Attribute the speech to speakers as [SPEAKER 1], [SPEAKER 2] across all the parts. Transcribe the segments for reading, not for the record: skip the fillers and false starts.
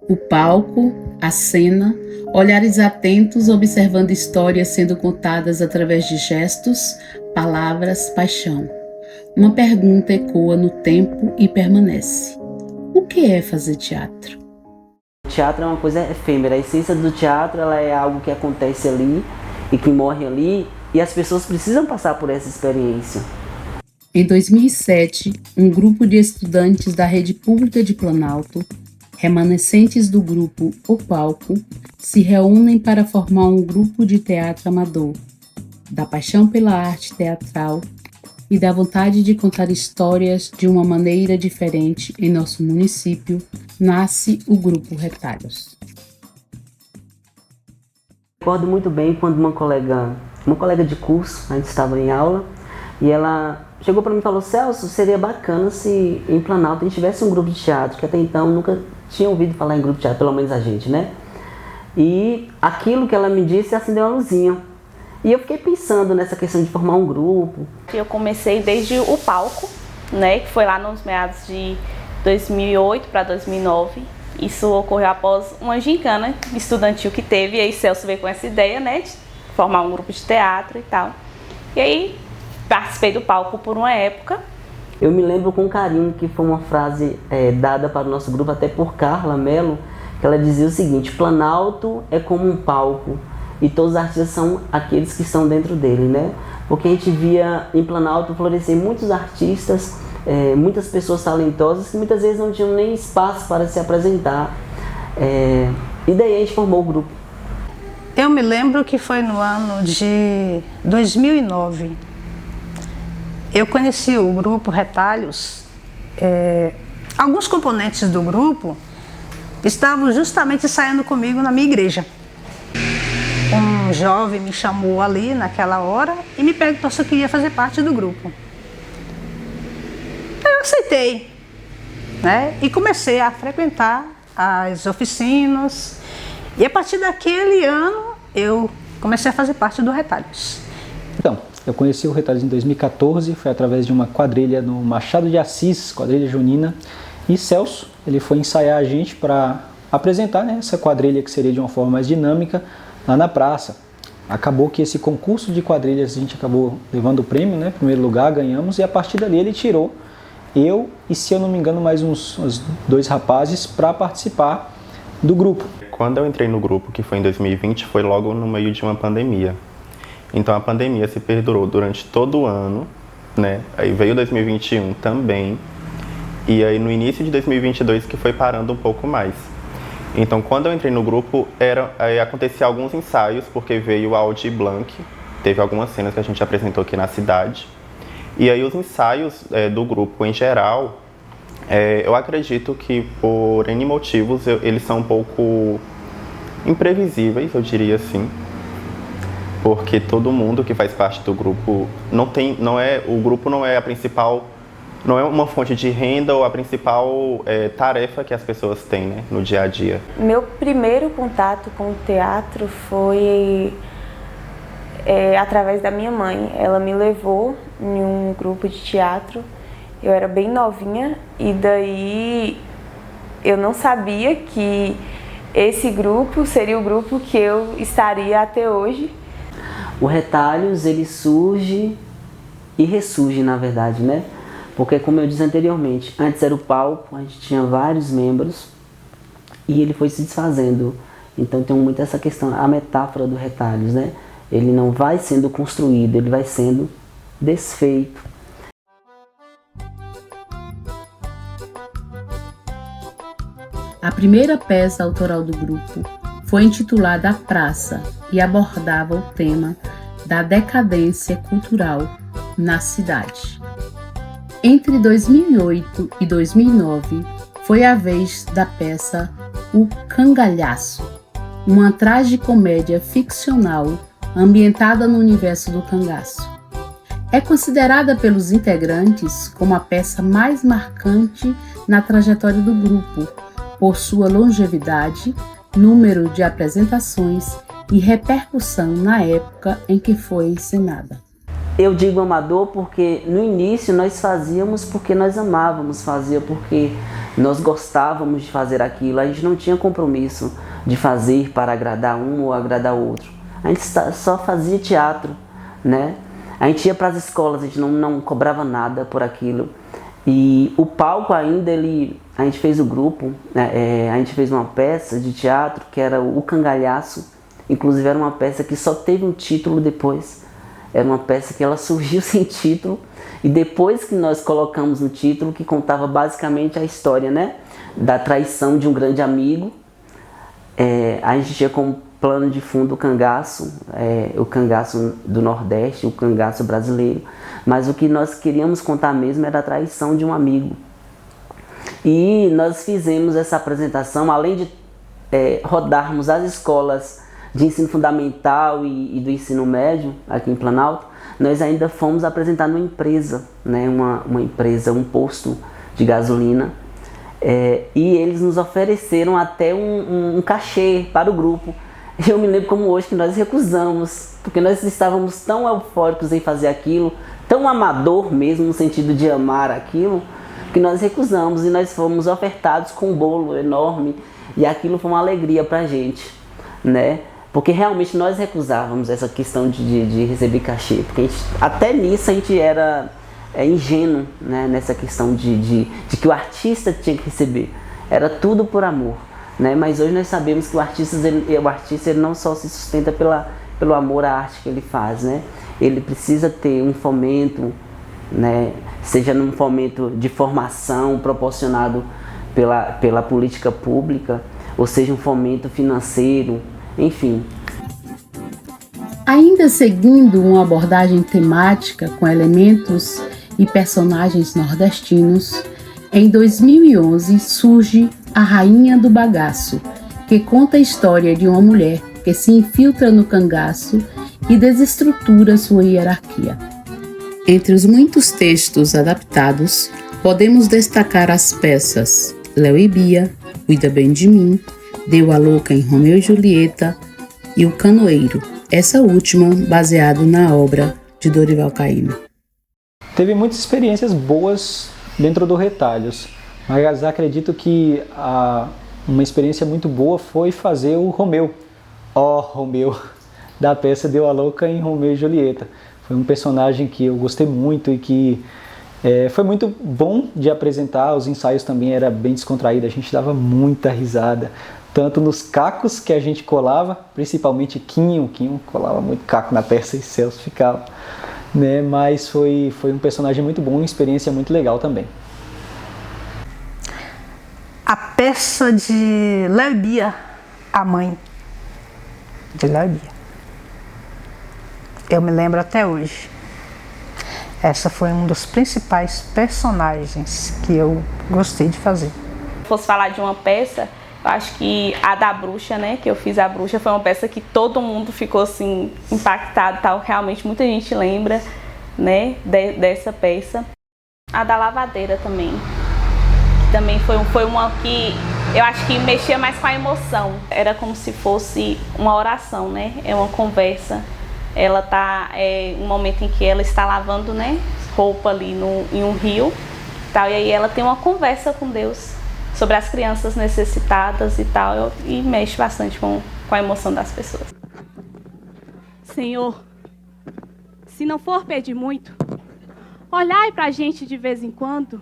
[SPEAKER 1] O palco, a cena, olhares atentos observando histórias sendo contadas através de gestos, palavras, paixão. Uma pergunta ecoa no tempo e permanece. O que é fazer teatro?
[SPEAKER 2] O teatro é uma coisa efêmera. A essência do teatro ela é algo que acontece ali e que morre ali, e as pessoas precisam passar por essa experiência.
[SPEAKER 1] Em 2007, um grupo de estudantes da Rede Pública de Planalto, remanescentes do grupo O Palco, se reúnem para formar um grupo de teatro amador, da paixão pela arte teatral e da vontade de contar histórias de uma maneira diferente em nosso município, nasce o Grupo Retalhos.
[SPEAKER 2] Recordo muito bem quando uma colega de curso, a gente estava em aula, e ela chegou para mim e falou: Celso, seria bacana se em Planalto a gente tivesse um grupo de teatro, que até então nunca tinha ouvido falar em grupo de teatro, pelo menos a gente, né? E aquilo que ela me disse acendeu uma luzinha. E eu fiquei pensando nessa questão de formar um grupo.
[SPEAKER 3] Eu comecei desde o palco, né, que foi lá nos meados de 2008 para 2009. Isso ocorreu após uma gincana estudantil que teve, e aí Celso veio com essa ideia, né, de formar um grupo de teatro e tal. E aí participei do palco por uma época.
[SPEAKER 2] Eu me lembro com carinho que foi uma frase dada para o nosso grupo até por Carla Mello, que ela dizia o seguinte: Planalto é como um palco e todos os artistas são aqueles que estão dentro dele, né? Porque a gente via em Planalto florescer muitos artistas, muitas pessoas talentosas que muitas vezes não tinham nem espaço para se apresentar. E daí a gente formou o grupo.
[SPEAKER 4] Eu me lembro que foi no ano de 2009. Eu conheci o grupo Retalhos. Alguns componentes do grupo estavam justamente saindo comigo na minha igreja. Um jovem me chamou ali naquela hora e me perguntou se eu queria fazer parte do grupo. Eu aceitei, né? E comecei a frequentar as oficinas. E a partir daquele ano eu comecei a fazer parte do Retalhos.
[SPEAKER 5] Então, eu conheci o Retalhos em 2014, foi através de uma quadrilha no Machado de Assis, quadrilha junina. E Celso, ele foi ensaiar a gente para apresentar, né, essa quadrilha que seria de uma forma mais dinâmica lá na praça. Acabou que esse concurso de quadrilhas a gente acabou levando o prêmio, né, primeiro lugar, ganhamos, e a partir dali ele tirou eu e, se eu não me engano, mais uns 2 rapazes para participar do grupo.
[SPEAKER 6] Quando eu entrei no grupo, que foi em 2020, foi logo no meio de uma pandemia. Então a pandemia se perdurou durante todo o ano, né? Aí veio 2021 também, e aí no início de 2022 que foi parando um pouco mais. Então, quando eu entrei no grupo, acontecia alguns ensaios, porque veio a Aldir Blanc, teve algumas cenas que a gente apresentou aqui na cidade. E aí os ensaios do grupo em geral, eu acredito que por N motivos eles são um pouco imprevisíveis, eu diria assim. Porque todo mundo que faz parte do grupo o grupo não é a principal, não é uma fonte de renda ou a principal tarefa que as pessoas têm, né, no dia a dia.
[SPEAKER 3] Meu primeiro contato com o teatro foi através da minha mãe. Ela me levou em um grupo de teatro. Eu era bem novinha e daí eu não sabia que esse grupo seria o grupo que eu estaria até hoje.
[SPEAKER 2] O Retalhos, ele surge e ressurge, na verdade, né? Porque, como eu disse anteriormente, antes era o palco, a gente tinha vários membros e ele foi se desfazendo. Então tem muito essa questão, a metáfora do Retalhos, né? Ele não vai sendo construído, ele vai sendo desfeito.
[SPEAKER 1] A primeira peça autoral do grupo foi intitulada A Praça e abordava o tema da decadência cultural na cidade. Entre 2008 e 2009, foi a vez da peça O Cangalhaço, uma tragicomédia ficcional ambientada no universo do cangaço. É considerada pelos integrantes como a peça mais marcante na trajetória do grupo, por sua longevidade, número de apresentações e repercussão na época em que foi encenada.
[SPEAKER 2] Eu digo amador porque no início nós fazíamos porque nós amávamos, fazia porque nós gostávamos de fazer aquilo. A gente não tinha compromisso de fazer para agradar um ou agradar o outro. A gente só fazia teatro, né? A gente ia para as escolas, a gente não cobrava nada por aquilo. E o palco ainda, a gente fez o grupo, a gente fez uma peça de teatro que era o Cangalhaço. Inclusive era uma peça que só teve um título depois. Era uma peça que ela surgiu sem título. E depois que nós colocamos no título, que contava basicamente a história, né? Da traição de um grande amigo. A gente tinha como plano de fundo o cangaço do Nordeste, o cangaço brasileiro. Mas o que nós queríamos contar mesmo era a traição de um amigo. E nós fizemos essa apresentação, além de rodarmos as escolas de ensino fundamental e do ensino médio aqui em Planalto, nós ainda fomos apresentar numa empresa, né, uma empresa, um posto de gasolina, e eles nos ofereceram até um cachê para o grupo. Eu me lembro como hoje que nós recusamos, porque nós estávamos tão eufóricos em fazer aquilo, tão amador mesmo no sentido de amar aquilo, que nós recusamos e nós fomos ofertados com um bolo enorme e aquilo foi uma alegria pra gente, né? Porque realmente nós recusávamos essa questão de receber cachê, porque até nisso a gente era ingênuo, né? Nessa questão de que o artista tinha que receber. Era tudo por amor, né? Mas hoje nós sabemos que o artista ele não só se sustenta pelo amor à arte que ele faz, né? Ele precisa ter um fomento, né? Seja num fomento de formação proporcionado pela política pública, ou seja um fomento financeiro, enfim.
[SPEAKER 1] Ainda seguindo uma abordagem temática com elementos e personagens nordestinos, em 2011 surge A Rainha do Bagaço, que conta a história de uma mulher que se infiltra no cangaço e desestrutura sua hierarquia. Entre os muitos textos adaptados, podemos destacar as peças Léo e Bia, Cuida Bem de Mim, Deu a Louca em Romeu e Julieta e O Canoeiro, essa última baseado na obra de Dorival Caymmi.
[SPEAKER 5] Teve muitas experiências boas dentro do Retalhos, mas acredito que uma experiência muito boa foi fazer o Romeu, Romeu, da peça Deu a Louca em Romeu e Julieta. Foi um personagem que eu gostei muito e que foi muito bom de apresentar. Os ensaios também era bem descontraído, a gente dava muita risada, tanto nos cacos que a gente colava, principalmente Quinho colava muito caco na peça e Celso ficava, né? Mas foi um personagem muito bom, uma experiência muito legal também.
[SPEAKER 4] A peça de Léo e Bia, a mãe de Léo e Bia. Eu me lembro até hoje. Essa foi um dos principais personagens que eu gostei de fazer.
[SPEAKER 3] Se fosse falar de uma peça, eu acho que a da bruxa, né, que eu fiz a bruxa, foi uma peça que todo mundo ficou assim impactado, tal. Realmente muita gente lembra, né, dessa peça. A da lavadeira também foi uma que eu acho que mexia mais com a emoção. Era como se fosse uma oração, né? É uma conversa. Ela tá um momento em que ela está lavando, né, roupa ali em um rio, tal, e aí ela tem uma conversa com Deus sobre as crianças necessitadas e tal, e mexe bastante com a emoção das pessoas.
[SPEAKER 7] Senhor, se não for pedir muito, olhai pra gente de vez em quando.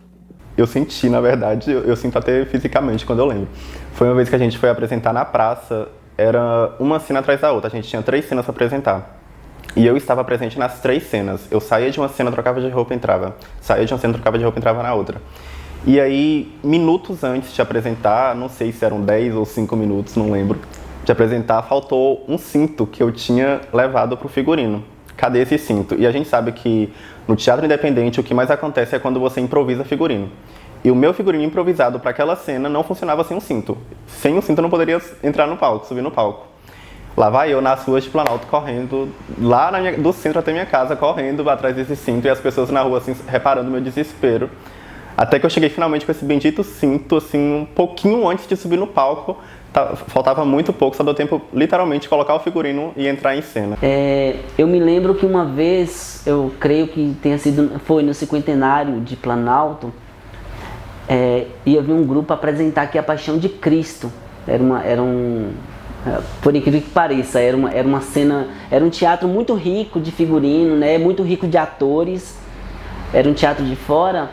[SPEAKER 6] Eu senti, na verdade, eu sinto até fisicamente quando eu lembro. Foi uma vez que a gente foi apresentar na praça, era uma cena atrás da outra, a gente tinha 3 cenas para apresentar. E eu estava presente nas 3 cenas. Eu saía de uma cena, trocava de roupa e entrava. Saía de uma cena, trocava de roupa e entrava na outra. E aí, minutos antes de apresentar, não sei se eram 10 ou 5 minutos, não lembro, de apresentar, faltou um cinto que eu tinha levado pro figurino. Cadê esse cinto? E a gente sabe que no teatro independente o que mais acontece é quando você improvisa figurino. E o meu figurino improvisado para aquela cena não funcionava sem um cinto. Sem um cinto eu não poderia entrar no palco, subir no palco. Lá vai eu nas ruas de Planalto correndo, lá do centro até minha casa, correndo atrás desse cinto e as pessoas na rua assim, reparando o meu desespero. Até que eu cheguei finalmente com esse bendito cinto, assim, um pouquinho antes de subir no palco, faltava muito pouco, só deu tempo literalmente de colocar o figurino e entrar em cena.
[SPEAKER 2] Eu me lembro que uma vez, eu creio que foi no cinquentenário de Planalto, ia vir um grupo apresentar aqui a Paixão de Cristo. Por incrível que pareça, era uma cena, era um teatro muito rico de figurino, né, muito rico de atores, era um teatro de fora,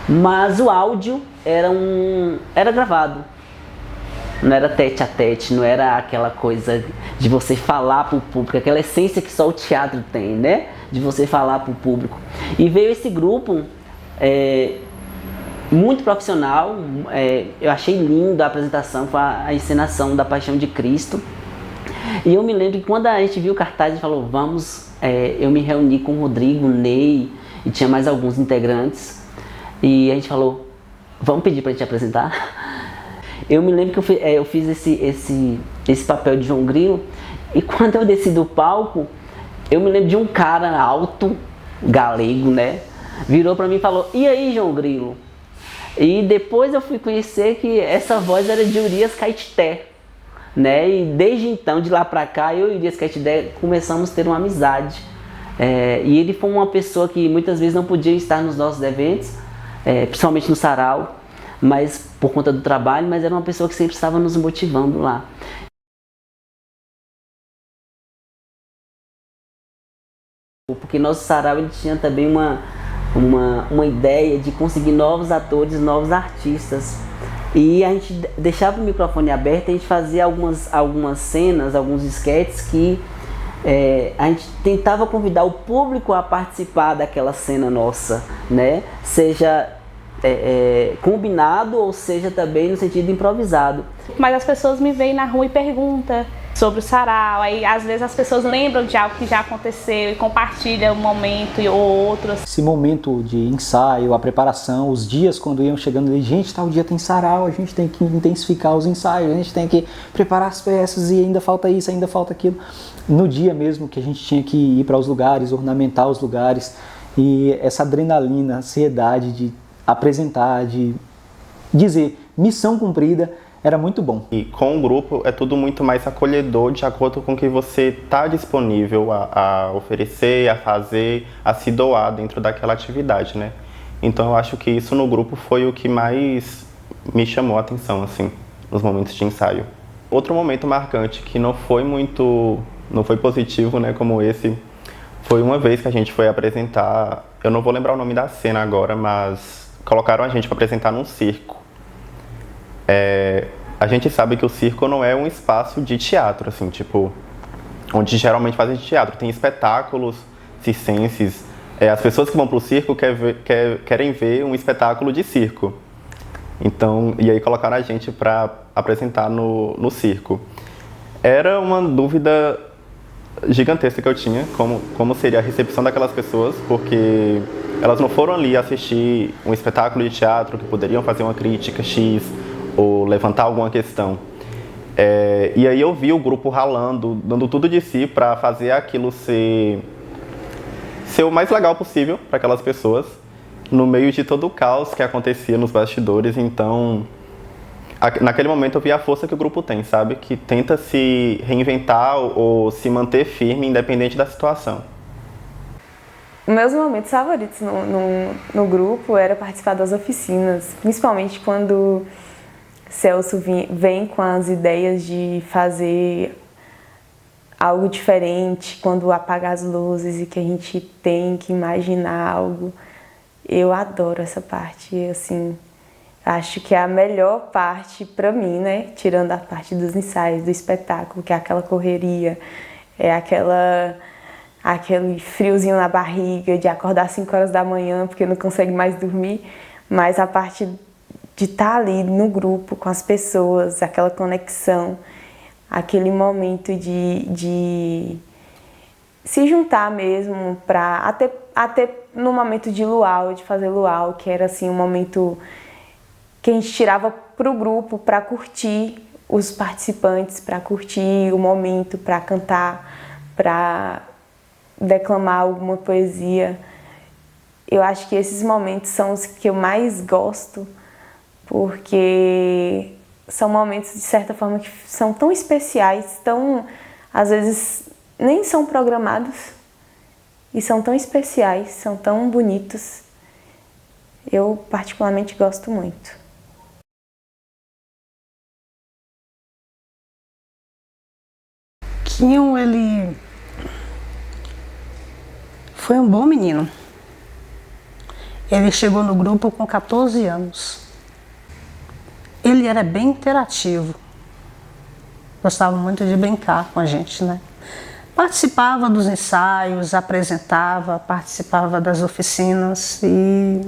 [SPEAKER 2] mas o áudio era gravado. Não era tete a tete, não era aquela coisa de você falar para o público, aquela essência que só o teatro tem, né? De você falar para o público. E veio esse grupo muito profissional, eu achei lindo a apresentação, foi a encenação da Paixão de Cristo. E eu me lembro que quando a gente viu o cartaz, a gente falou, eu me reuni com o Rodrigo, o Ney, e tinha mais alguns integrantes. E a gente falou, vamos pedir para a gente apresentar? Eu me lembro que eu fiz esse papel de João Grilo, e quando eu desci do palco, eu me lembro de um cara alto, galego, né? Virou pra mim e falou, e aí, João Grilo? E depois eu fui conhecer que essa voz era de Urias Caetité, né? E desde então, de lá pra cá, eu e Urias Caetité começamos a ter uma amizade. E ele foi uma pessoa que muitas vezes não podia estar nos nossos eventos, principalmente no sarau, mas por conta do trabalho, mas era uma pessoa que sempre estava nos motivando lá. Porque nosso sarau ele tinha também uma ideia de conseguir novos atores, novos artistas. E a gente deixava o microfone aberto, a gente fazia algumas cenas, alguns esquetes que a gente tentava convidar o público a participar daquela cena nossa, né? Seja combinado ou seja também no sentido improvisado.
[SPEAKER 3] Mas as pessoas me veem na rua e perguntam sobre o sarau, aí às vezes as pessoas lembram de algo que já aconteceu e compartilham um momento ou outro.
[SPEAKER 5] Esse momento de ensaio, a preparação, os dias quando iam chegando ali, gente, tal dia tem sarau, a gente tem que intensificar os ensaios, a gente tem que preparar as peças e ainda falta isso, ainda falta aquilo. No dia mesmo que a gente tinha que ir para os lugares, ornamentar os lugares, e essa adrenalina, ansiedade de apresentar, de dizer missão cumprida, era muito bom.
[SPEAKER 6] E com o grupo é tudo muito mais acolhedor, de acordo com o que você está disponível a oferecer, a fazer, a se doar dentro daquela atividade, né? Então eu acho que isso no grupo foi o que mais me chamou a atenção, assim, nos momentos de ensaio. Outro momento marcante que não foi positivo, né, como esse, foi uma vez que a gente foi apresentar, eu não vou lembrar o nome da cena agora, mas colocaram a gente para apresentar num circo. A gente sabe que o circo não é um espaço de teatro, assim, tipo, onde geralmente fazem teatro. Tem espetáculos circenses. As pessoas que vão para o circo querem ver um espetáculo de circo. Então, e aí colocaram a gente para apresentar no circo. Era uma dúvida gigantesca que eu tinha, como seria a recepção daquelas pessoas, porque elas não foram ali assistir um espetáculo de teatro que poderiam fazer uma crítica X ou levantar alguma questão. E aí eu vi o grupo ralando, dando tudo de si para fazer aquilo ser o mais legal possível para aquelas pessoas, no meio de todo o caos que acontecia nos bastidores. Então, naquele momento eu vi a força que o grupo tem, sabe? Que tenta se reinventar ou se manter firme, independente da situação.
[SPEAKER 8] Meus momentos favoritos no grupo era participar das oficinas, principalmente quando Celso vem com as ideias de fazer algo diferente, quando apaga as luzes e que a gente tem que imaginar algo. Eu adoro essa parte, assim, acho que é a melhor parte para mim, né? Tirando a parte dos ensaios, do espetáculo, que é aquela correria, aquele friozinho na barriga de acordar às 5 horas da manhã porque não consegue mais dormir, mas a parte de estar ali no grupo com as pessoas, aquela conexão, aquele momento de se juntar mesmo, até no momento de luau, de fazer luau, que era assim um momento que a gente tirava para o grupo para curtir os participantes, para curtir o momento, para cantar, para declamar alguma poesia. Eu acho que esses momentos são os que eu mais gosto, porque são momentos, de certa forma, que são tão especiais, tão, às vezes, nem são programados, e são tão especiais, são tão bonitos. Eu, particularmente, gosto muito.
[SPEAKER 4] Quinho, ele foi um bom menino. Ele chegou no grupo com 14 anos. Ele era bem interativo. Gostava muito de brincar com a gente, né? Participava dos ensaios, apresentava, participava das oficinas e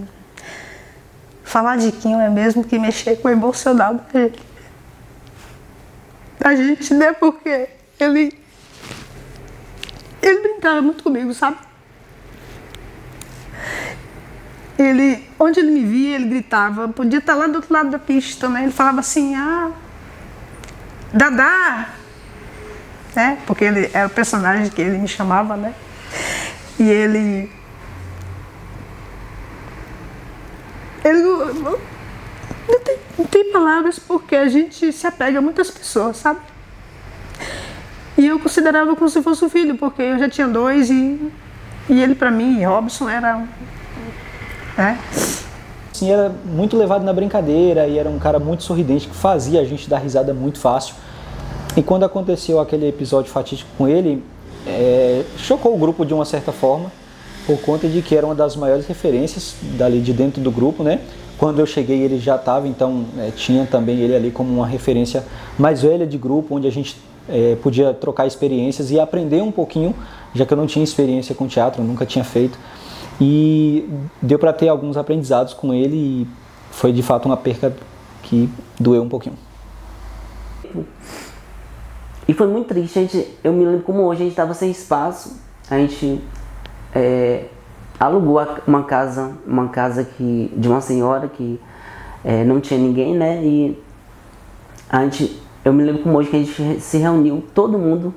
[SPEAKER 4] falar de Quinho é mesmo que mexer com o emocional da gente, né? Porque ele brincava muito comigo, sabe? Onde ele me via, ele gritava, podia estar lá do outro lado da pista, né? Ele falava assim, Dadá! Né? Porque ele era o personagem que ele me chamava, né? E ele não tem palavras, porque a gente se apega a muitas pessoas, sabe? E eu considerava como se fosse um filho, porque eu já tinha 2 e ele para mim, Robson, era... né?
[SPEAKER 5] Assim, era muito levado na brincadeira e era um cara muito sorridente que fazia a gente dar risada muito fácil. E quando aconteceu aquele episódio fatídico com ele, chocou o grupo de uma certa forma, por conta de que era uma das maiores referências dali de dentro do grupo, né? Quando eu cheguei ele já estava, então tinha também ele ali como uma referência mais velha de grupo, onde a gente podia trocar experiências e aprender um pouquinho, já que eu não tinha experiência com teatro, nunca tinha feito. E deu para ter alguns aprendizados com ele e foi de fato uma perca que doeu um pouquinho.
[SPEAKER 2] E foi muito triste, eu me lembro como hoje a gente estava sem espaço, a gente alugou uma casa de uma senhora que não tinha ninguém, né? E eu me lembro como hoje que a gente se reuniu, todo mundo,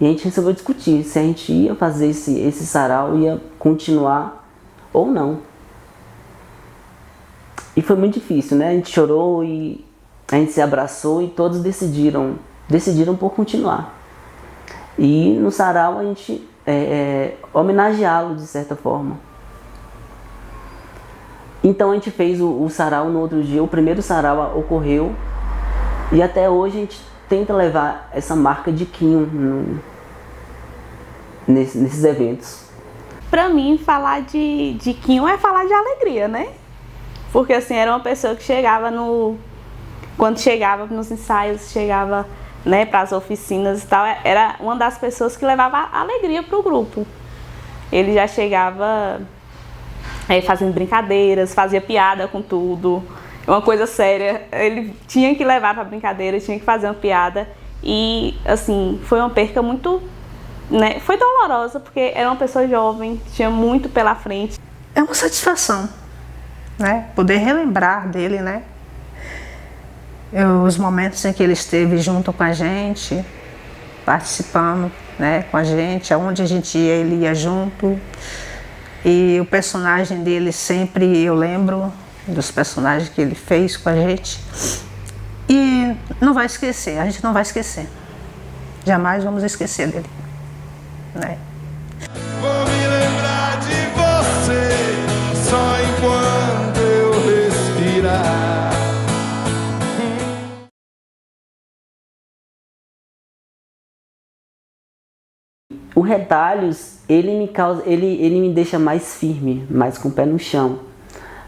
[SPEAKER 2] e a gente resolveu discutir se a gente ia fazer esse sarau, ia continuar ou não. E foi muito difícil, né? A gente chorou e a gente se abraçou e todos decidiram por continuar. E no sarau a gente homenageá-lo de certa forma. Então a gente fez o sarau no outro dia, o primeiro sarau ocorreu e até hoje a gente tenta levar essa marca de Quinho nesses eventos.
[SPEAKER 3] Pra mim, falar de Quinho é falar de alegria, né? Porque assim, era uma pessoa que chegava quando chegava nos ensaios, chegava, né, para as oficinas e tal, era uma das pessoas que levava alegria pro grupo. Ele já chegava fazendo brincadeiras, fazia piada com tudo, uma coisa séria, ele tinha que levar pra brincadeira, tinha que fazer uma piada e assim, foi uma perca muito, né, foi dolorosa porque era uma pessoa jovem, tinha muito pela frente.
[SPEAKER 4] É uma satisfação, né, poder relembrar dele, né, os momentos em que ele esteve junto com a gente, participando, né, com a gente, aonde a gente ia, ele ia junto. E o personagem dele sempre, eu lembro dos personagens que ele fez com a gente. E não vai esquecer, a gente não vai esquecer. Jamais vamos esquecer dele, né?
[SPEAKER 9] Vou me lembrar de você só enquanto eu respirar.
[SPEAKER 2] O Retalhos, ele me deixa mais firme, mais com o pé no chão,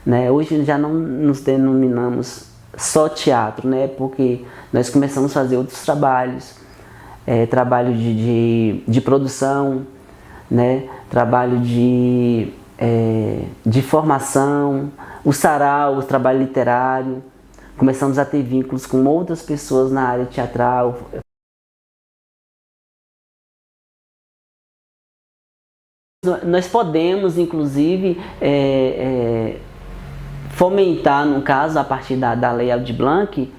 [SPEAKER 2] né? Hoje já não nos denominamos só teatro, né? Porque nós começamos a fazer outros trabalhos, trabalho de produção, né? Trabalho de formação, o sarau, o trabalho literário. Começamos a ter vínculos com outras pessoas na área teatral. Nós podemos, inclusive, fomentar, no caso, a partir da Lei Aldir Blanc,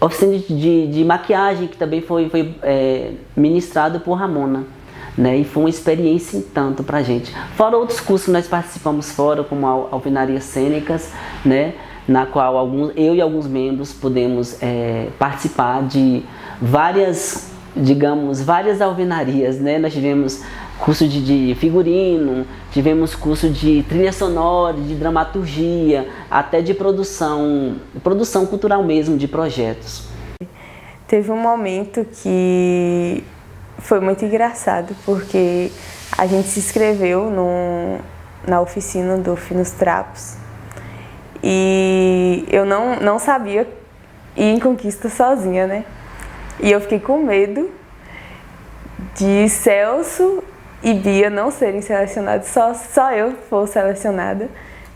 [SPEAKER 2] oficina de maquiagem, que também foi ministrada por Ramona, né? E foi uma experiência em tanto pra gente. Fora outros cursos que nós participamos fora, como alvenarias cênicas, né? na qual eu e alguns membros pudemos participar de várias alvenarias, né? Nós tivemos curso de figurino, tivemos curso de trilha sonora, de dramaturgia, até de produção cultural mesmo, de projetos.
[SPEAKER 8] Teve um momento que foi muito engraçado, porque a gente se inscreveu na oficina do Finos Trapos e eu não sabia ir em Conquista sozinha, né? E eu fiquei com medo de Celso e Bia não serem selecionados, só eu for selecionada.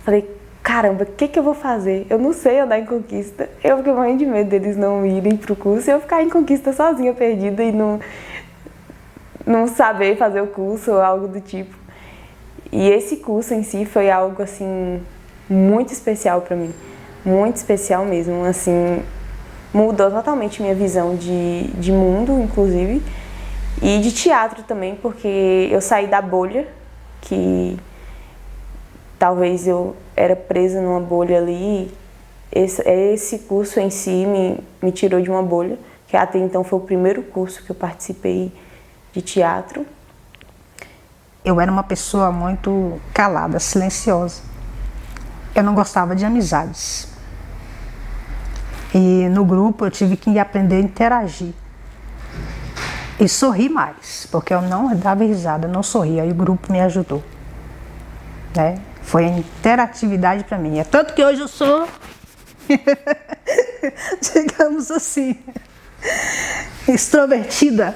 [SPEAKER 8] Falei, caramba, o que eu vou fazer? Eu não sei andar em Conquista. Eu fiquei morrendo de medo deles não irem pro curso e eu ficar em Conquista sozinha, perdida, e não saber fazer o curso ou algo do tipo. E esse curso em si foi algo, assim, muito especial para mim. Muito especial mesmo, assim, mudou totalmente minha visão de mundo, inclusive, e de teatro também, porque eu saí da bolha, que talvez eu era presa numa bolha ali. Esse curso em si me tirou de uma bolha, que até então foi o primeiro curso que eu participei de teatro.
[SPEAKER 4] Eu era uma pessoa muito calada, silenciosa. Eu não gostava de amizades. E no grupo eu tive que aprender a interagir. E sorrir mais, porque eu não dava risada, não sorria, e o grupo me ajudou. Né? Foi a interatividade para mim. É tanto que hoje eu sou, digamos assim, extrovertida,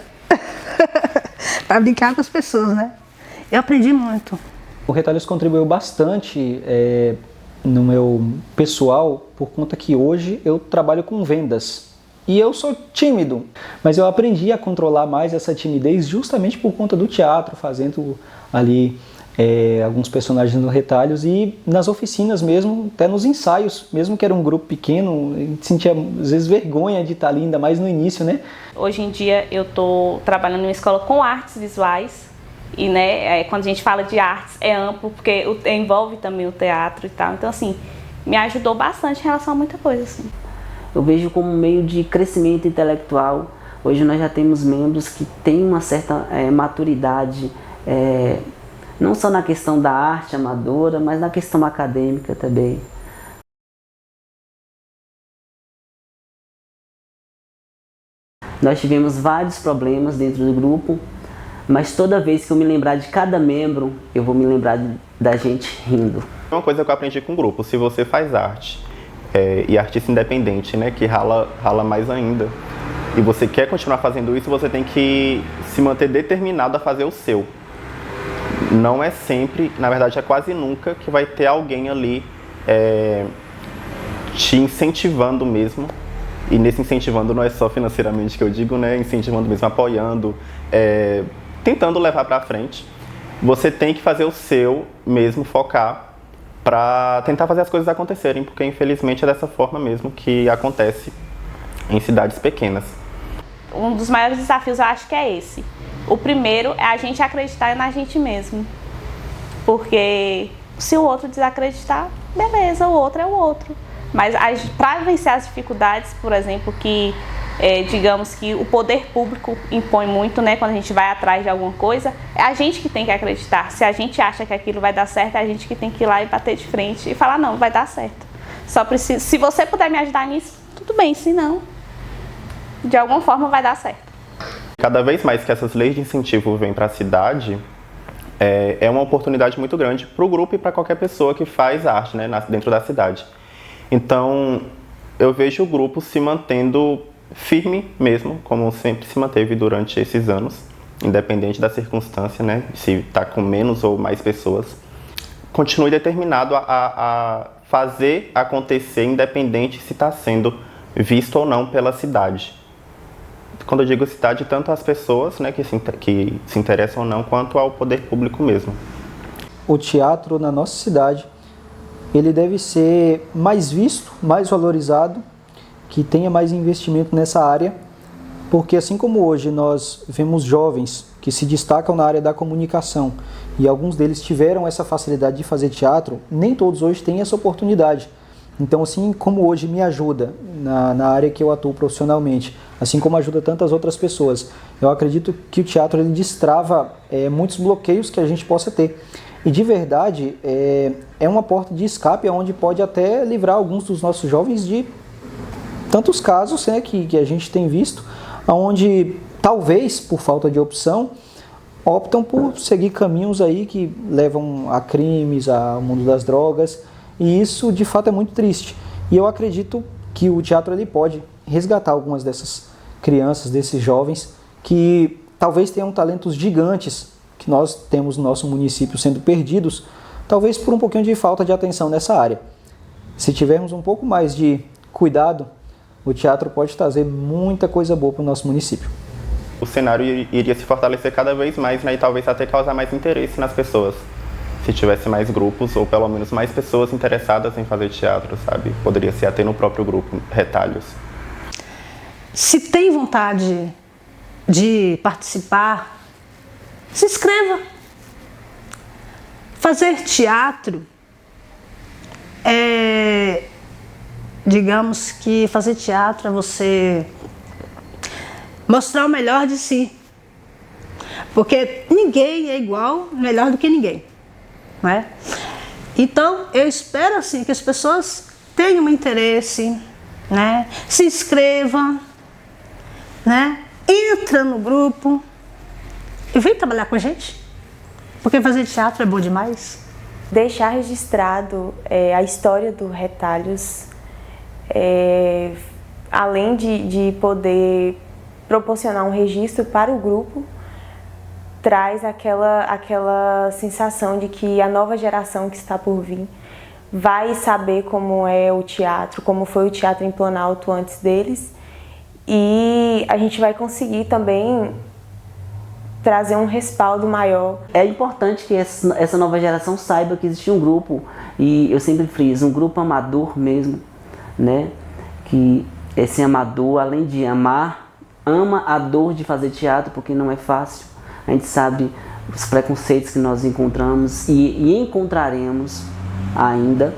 [SPEAKER 4] para brincar com as pessoas, né? Eu aprendi muito.
[SPEAKER 5] O Retalhos contribuiu bastante no meu pessoal, por conta que hoje eu trabalho com vendas. E eu sou tímido, mas eu aprendi a controlar mais essa timidez justamente por conta do teatro, fazendo ali alguns personagens no Retalhos e nas oficinas mesmo, até nos ensaios, mesmo que era um grupo pequeno, a gente sentia às vezes vergonha de estar ali, ainda mais no início, né?
[SPEAKER 3] Hoje em dia eu estou trabalhando em uma escola com artes visuais e, né, quando a gente fala de artes é amplo, porque envolve também o teatro e tal, então assim, me ajudou bastante em relação a muita coisa, assim.
[SPEAKER 2] Eu vejo como um meio de crescimento intelectual. Hoje nós já temos membros que têm uma certa maturidade, não só na questão da arte amadora, mas na questão acadêmica também. Nós tivemos vários problemas dentro do grupo, mas toda vez que eu me lembrar de cada membro, eu vou me lembrar da gente rindo.
[SPEAKER 6] Uma coisa que eu aprendi com o grupo: se você faz arte, e artista independente, né, que rala mais ainda, e você quer continuar fazendo isso, você tem que se manter determinado a fazer o seu. Não é sempre, na verdade é quase nunca, que vai ter alguém ali te incentivando mesmo. E nesse incentivando não é só financeiramente que eu digo, né, incentivando mesmo, apoiando, tentando levar para frente. Você tem que fazer o seu mesmo, focar, para tentar fazer as coisas acontecerem, porque infelizmente é dessa forma mesmo que acontece em cidades pequenas.
[SPEAKER 3] Um dos maiores desafios eu acho que é esse. O primeiro é a gente acreditar na gente mesmo, porque se o outro desacreditar, beleza, o outro é o outro. Mas para vencer as dificuldades, por exemplo, que digamos que o poder público impõe muito, né, quando a gente vai atrás de alguma coisa, é a gente que tem que acreditar. Se a gente acha que aquilo vai dar certo, é a gente que tem que ir lá e bater de frente e falar, não, vai dar certo. Só preciso, se você puder me ajudar nisso, tudo bem, se não, de alguma forma vai dar certo.
[SPEAKER 6] Cada vez mais que essas leis de incentivo vêm para a cidade, é uma oportunidade muito grande para o grupo e para qualquer pessoa que faz arte, né, dentro da cidade. Então, eu vejo o grupo se mantendo firme mesmo, como sempre se manteve durante esses anos, independente da circunstância, né, se está com menos ou mais pessoas. Continue determinado a fazer acontecer, independente se está sendo visto ou não pela cidade. Quando eu digo cidade, tanto as pessoas, né, que se interessam ou não, quanto ao poder público mesmo.
[SPEAKER 5] O teatro na nossa cidade, ele deve ser mais visto, mais valorizado, que tenha mais investimento nessa área, porque assim como hoje nós vemos jovens que se destacam na área da comunicação e alguns deles tiveram essa facilidade de fazer teatro, nem todos hoje têm essa oportunidade. Então, assim como hoje me ajuda na área que eu atuo profissionalmente, assim como ajuda tantas outras pessoas, eu acredito que o teatro ele destrava muitos bloqueios que a gente possa ter. E de verdade, é uma porta de escape onde pode até livrar alguns dos nossos jovens de tantos casos, né, que a gente tem visto, onde talvez por falta de opção, optam por seguir caminhos aí que levam a crimes, ao mundo das drogas, e isso de fato é muito triste. E eu acredito que o teatro ele pode resgatar algumas dessas crianças, desses jovens que talvez tenham talentos gigantes que nós temos no nosso município sendo perdidos, talvez por um pouquinho de falta de atenção nessa área. Se tivermos um pouco mais de cuidado, o teatro pode trazer muita coisa boa para o nosso município.
[SPEAKER 6] O cenário iria se fortalecer cada vez mais, né, e talvez até causar mais interesse nas pessoas. Se tivesse mais grupos, ou pelo menos mais pessoas interessadas em fazer teatro, sabe? Poderia ser até no próprio grupo Retalhos.
[SPEAKER 4] Se tem vontade de participar, se inscreva. Fazer teatro digamos que fazer teatro é você mostrar o melhor de si. Porque ninguém é igual, melhor do que ninguém, não é? Então, eu espero assim que as pessoas tenham interesse, né? Se inscrevam, né? Entra no grupo e vem trabalhar com a gente, porque fazer teatro é bom demais.
[SPEAKER 8] Deixar registrado a história do Retalhos, além de poder proporcionar um registro para o grupo, traz aquela sensação de que a nova geração que está por vir vai saber como é o teatro, como foi o teatro em Planalto antes deles, e a gente vai conseguir também trazer um respaldo maior.
[SPEAKER 2] É importante que essa nova geração saiba que existe um grupo, e eu sempre friso, um grupo amador mesmo, né? Que esse amador, além de amar, ama a dor de fazer teatro, porque não é fácil. A gente sabe os preconceitos que nós encontramos e encontraremos ainda.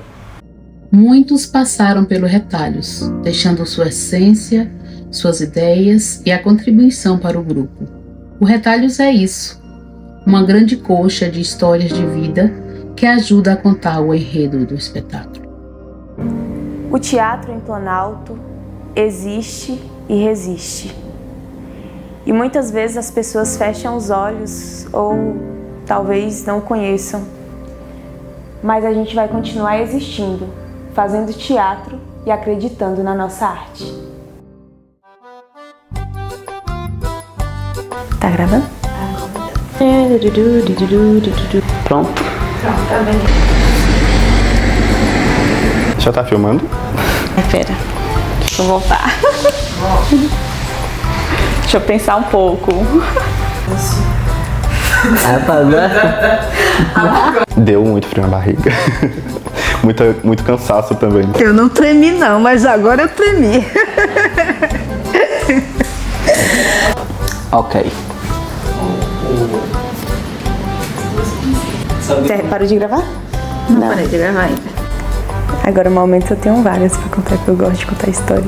[SPEAKER 1] Muitos passaram pelo Retalhos, deixando sua essência, suas ideias e a contribuição para o grupo. O Retalhos é isso, uma grande coxa de histórias de vida que ajuda a contar o enredo do espetáculo.
[SPEAKER 8] O teatro em Planalto existe e resiste. E muitas vezes as pessoas fecham os olhos ou talvez não conheçam. Mas a gente vai continuar existindo, fazendo teatro e acreditando na nossa arte. Tá gravando?
[SPEAKER 2] Pronto?
[SPEAKER 8] Pronto, tá bem.
[SPEAKER 6] Já tá filmando?
[SPEAKER 3] Pera, deixa eu voltar. Deixa eu pensar um pouco.
[SPEAKER 6] Deu muito frio na barriga. Muito cansaço também.
[SPEAKER 4] Eu não tremi não, mas agora eu tremi.
[SPEAKER 2] Ok.
[SPEAKER 8] Você parou de gravar?
[SPEAKER 4] Não parei de gravar ainda.
[SPEAKER 8] Agora, no momento, eu tenho várias pra contar, porque eu gosto de contar história.